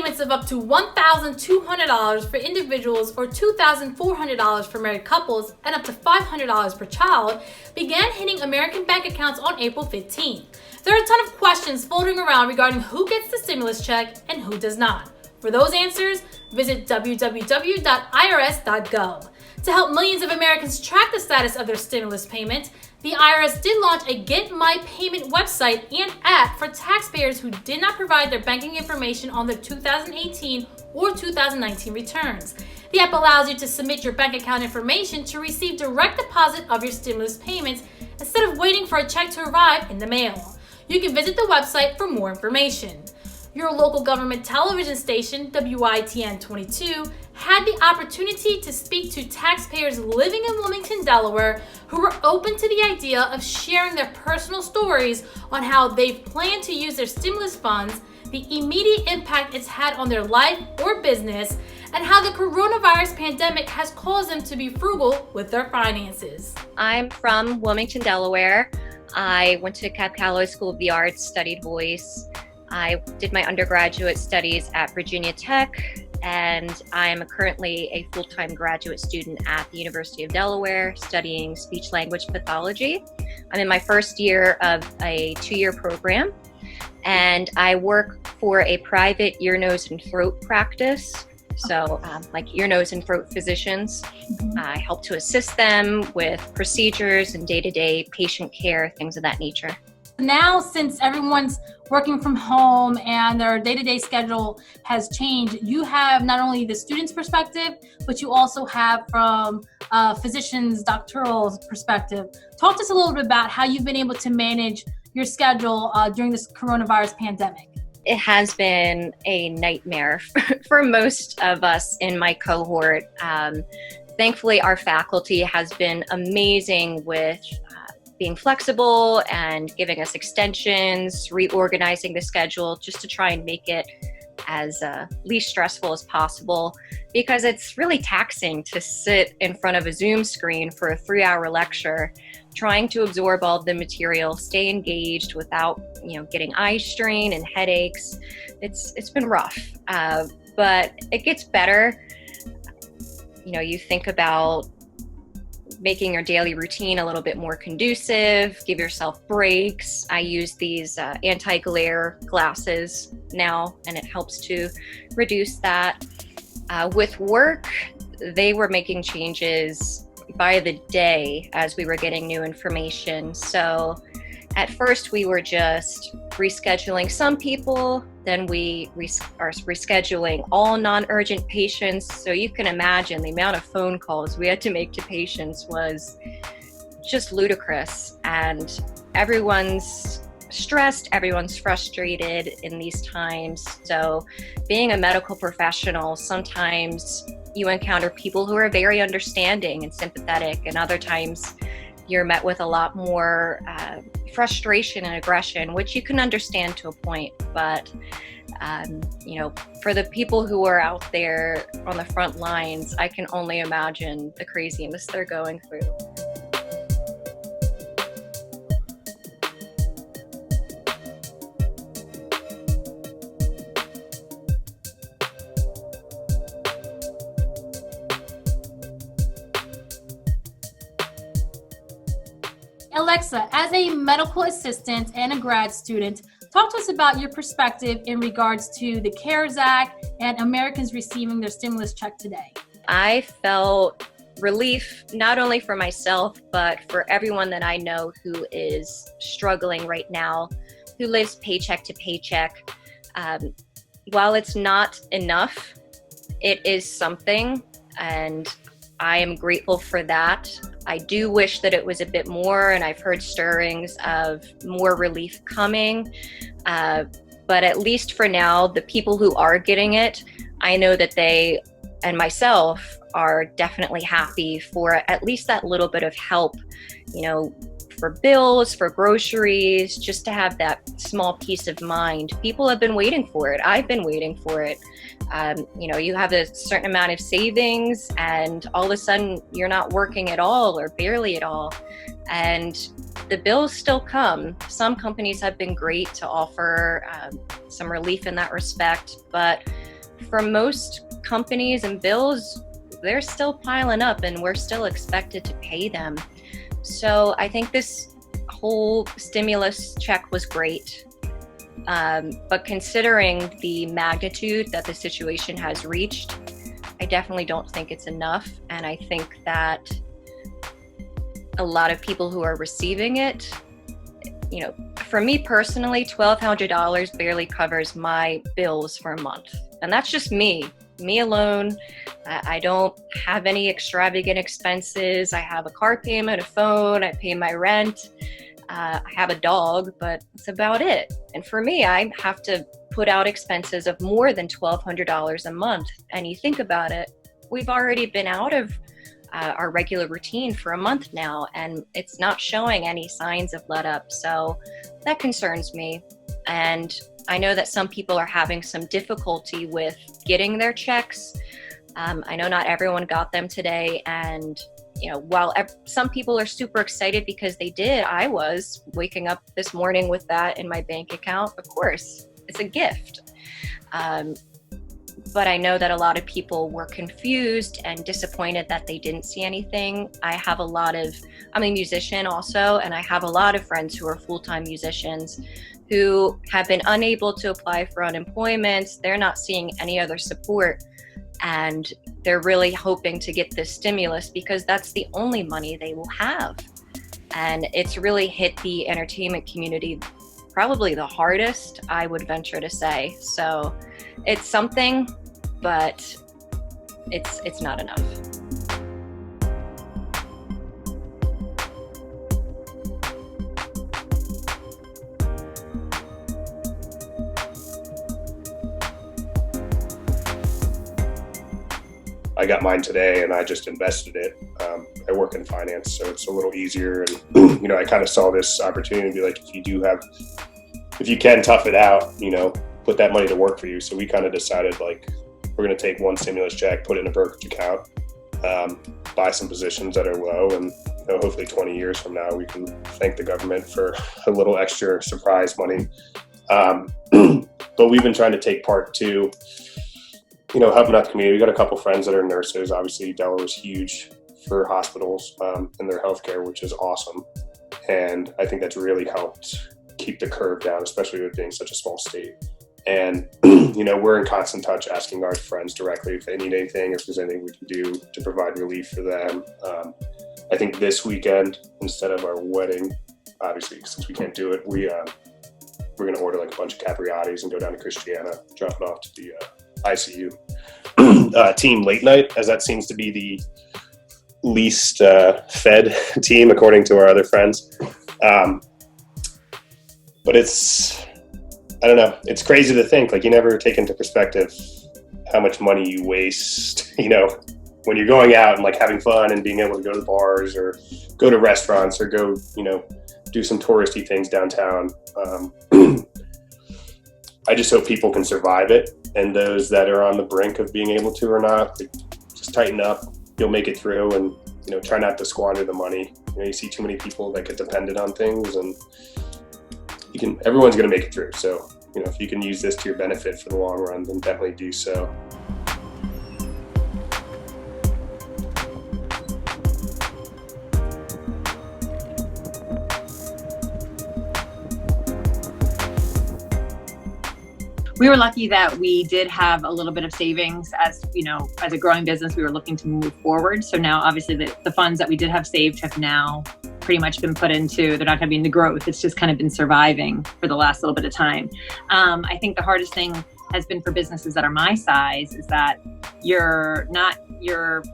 payments of up to $1,200 for individuals or $2,400 for married couples and up to $500 per child began hitting American bank accounts on April 15th. There are a ton of questions floating around regarding who gets the stimulus check and who does not. For those answers, visit www.irs.gov. To help millions of Americans track the status of their stimulus payment, the IRS did launch a Get My Payment website and app for taxpayers who did not provide their banking information on their 2018 or 2019 returns. The app allows you to submit your bank account information to receive direct deposit of your stimulus payments instead of waiting for a check to arrive in the mail. You can visit the website for more information. Your local government television station, WITN 22, had the opportunity to speak to taxpayers living in Wilmington, Delaware, who were open to the idea of sharing their personal stories on how they've planned to use their stimulus funds, the immediate impact it's had on their life or business, and how the coronavirus pandemic has caused them to be frugal with their finances. I'm from Wilmington, Delaware. I went to 𝐏𝐫𝐺𝐽 School of the Arts, studied voice. I did my undergraduate studies at Virginia Tech, and I'm currently a full-time graduate student at the University of Delaware studying speech-language pathology. I'm in my first year of a 2-year program, and I work for a private ear, nose, and throat practice. So like ear, nose, and throat physicians. I help to assist them with procedures and day-to-day patient care, things of that nature. Now, since everyone's working from home and their day-to-day schedule has changed, you have not only the student's perspective, but you also have from a physician's doctoral perspective. Talk to us a little bit about how you've been able to manage your schedule during this coronavirus pandemic. It has been a nightmare for most of us in my cohort. Thankfully, our faculty has been amazing with being flexible and giving us extensions, reorganizing the schedule just to try and make it as least stressful as possible, because it's really taxing to sit in front of a Zoom screen for a 3-hour lecture, trying to absorb all the material, stay engaged without, getting eye strain and headaches. It's been rough, but it gets better. You think about making your daily routine a little bit more conducive, give yourself breaks. I use these anti-glare glasses now, and it helps to reduce that. With work, they were making changes by the day as we were getting new information. So at first we were just rescheduling some people, then we are rescheduling all non-urgent patients. So you can imagine the amount of phone calls we had to make to patients was just ludicrous. And everyone's stressed, everyone's frustrated in these times. So being a medical professional, sometimes you encounter people who are very understanding and sympathetic, and other times you're met with a lot more frustration and aggression, which you can understand to a point. But, for the people who are out there on the front lines, I can only imagine the craziness they're going through. Alexa, as a medical assistant and a grad student, talk to us about your perspective in regards to the CARES Act and Americans receiving their stimulus check today. I felt relief not only for myself, but for everyone that I know who is struggling right now, who lives paycheck to paycheck. While it's not enough, it is something, and I am grateful for that. I do wish that it was a bit more, and I've heard stirrings of more relief coming. But at least for now, the people who are getting it, I know that they and myself are definitely happy for at least that little bit of help, for bills, for groceries, just to have that small peace of mind. People have been waiting for it. I've been waiting for it. You have a certain amount of savings, and all of a sudden you're not working at all or barely at all. And the bills still come. Some companies have been great to offer some relief in that respect, but for most companies and bills, they're still piling up and we're still expected to pay them. So I think this whole stimulus check was great. But considering the magnitude that the situation has reached, I definitely don't think it's enough. And I think that a lot of people who are receiving it, you know, for me personally, $1,200 barely covers my bills for a month. And that's just me alone. I don't have any extravagant expenses. I have a car payment, a phone, I pay my rent. I have a dog, but that's about it. And for me, I have to put out expenses of more than $1,200 a month. And you think about it, we've already been out of our regular routine for a month now, and it's not showing any signs of let up. So that concerns me. And I know that some people are having some difficulty with getting their checks. I know not everyone got them today. And, you know, while some people are super excited because they did, I was waking up this morning with that in my bank account. Of course, it's a gift. But I know that a lot of people were confused and disappointed that they didn't see anything. I'm a musician also, and I have a lot of friends who are full-time musicians who have been unable to apply for unemployment. They're not seeing any other support, and they're really hoping to get this stimulus because that's the only money they will have. And it's really hit the entertainment community probably the hardest, I would venture to say. So it's something, but it's not enough. I got mine today and I just invested it. I work in finance, so it's a little easier. And, you know, I kind of saw this opportunity to be like, if you can tough it out, you know, put that money to work for you. So we kind of decided like, we're going to take one stimulus check, put it in a brokerage account, buy some positions that are low, and, you know, hopefully 20 years from now, we can thank the government for a little extra surprise money. But we've been trying to take part too, you know, helping out the community. We got a couple friends that are nurses. Obviously, Delaware is huge for hospitals and their healthcare, which is awesome. And I think that's really helped keep the curve down, especially with being such a small state. And, you know, we're in constant touch asking our friends directly if they need anything, if there's anything we can do to provide relief for them. I think this weekend, instead of our wedding, obviously, since we can't do it, we're going to order like a bunch of capriottis and go down to Christiana, drop it off to the ICU team late night, as that seems to be the least fed team according to our other friends. But I don't know, it's crazy to think, like, you never take into perspective how much money you waste, you know, when you're going out and like having fun and being able to go to bars or go to restaurants or go, you know, do some touristy things downtown. I just hope people can survive it, and those that are on the brink of being able to or not, just tighten up. You'll make it through, and, you know, try not to squander the money. You know, you see too many people that get dependent on things, and everyone's going to make it through. So, you know, if you can use this to your benefit for the long run, then definitely do so. We were lucky that we did have a little bit of savings. As you know, as a growing business, we were looking to move forward. So now obviously the funds that we did have saved have now pretty much been put into, they're not having the growth. It's just kind of been surviving for the last little bit of time. I think the hardest thing has been for businesses that are my size is that you're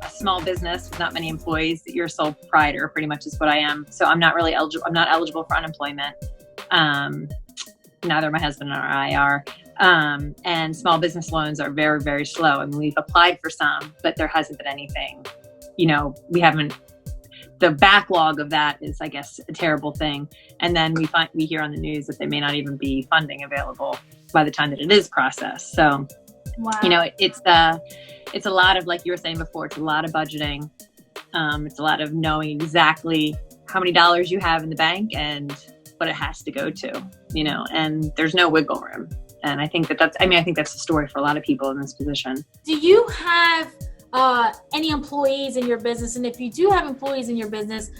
a small business with not many employees, you're a sole proprietor, pretty much is what I am. So I'm not really eligible. I'm not eligible for unemployment. Neither my husband or I are. And small business loans are very, very slow. I mean, we've applied for some, but there hasn't been anything, you know, the backlog of that is, I guess, a terrible thing. And then we hear on the news that there may not even be funding available by the time that it is processed. So, wow. You know, it's a lot of, like you were saying before, it's a lot of budgeting. It's a lot of knowing exactly how many dollars you have in the bank and what it has to go to, you know, and there's no wiggle room. And I think that's the story for a lot of people in this position. Do you have any employees in your business? And if you do have employees in your business,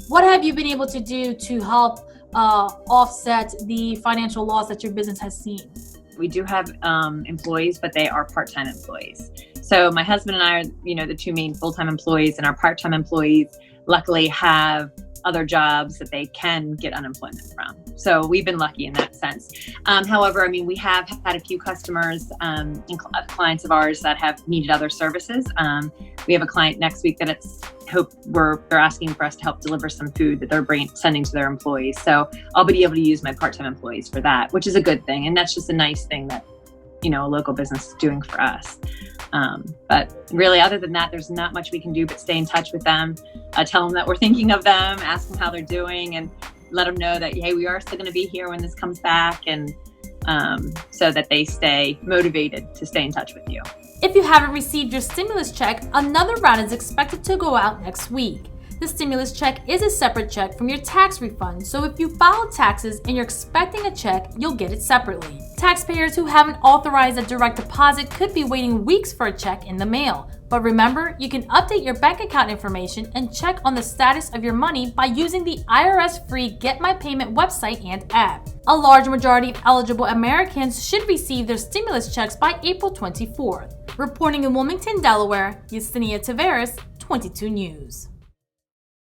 what have you been able to do to help offset the financial loss that your business has seen? We do have employees, but they are part-time employees. So my husband and I are, the two main full-time employees, and our part-time employees luckily have other jobs that they can get unemployment from. So we've been lucky in that sense. However, we have had a few customers and clients of ours that have needed other services. We have a client next week that they're asking for us to help deliver some food that they're sending to their employees. So I'll be able to use my part-time employees for that, which is a good thing. And that's just a nice thing that, a local business is doing for us. But really, other than that, there's not much we can do but stay in touch with them, tell them that we're thinking of them, ask them how they're doing, and let them know that, hey, we are still going to be here when this comes back, and so that they stay motivated to stay in touch with you. If you haven't received your stimulus check, another round is expected to go out next week. The stimulus check is a separate check from your tax refund, so if you file taxes and you're expecting a check, you'll get it separately. Taxpayers who haven't authorized a direct deposit could be waiting weeks for a check in the mail. But remember, you can update your bank account information and check on the status of your money by using the IRS-free Get My Payment website and app. A large majority of eligible Americans should receive their stimulus checks by April 24th. Reporting in Wilmington, Delaware, Yesenia Taveras, 22 News.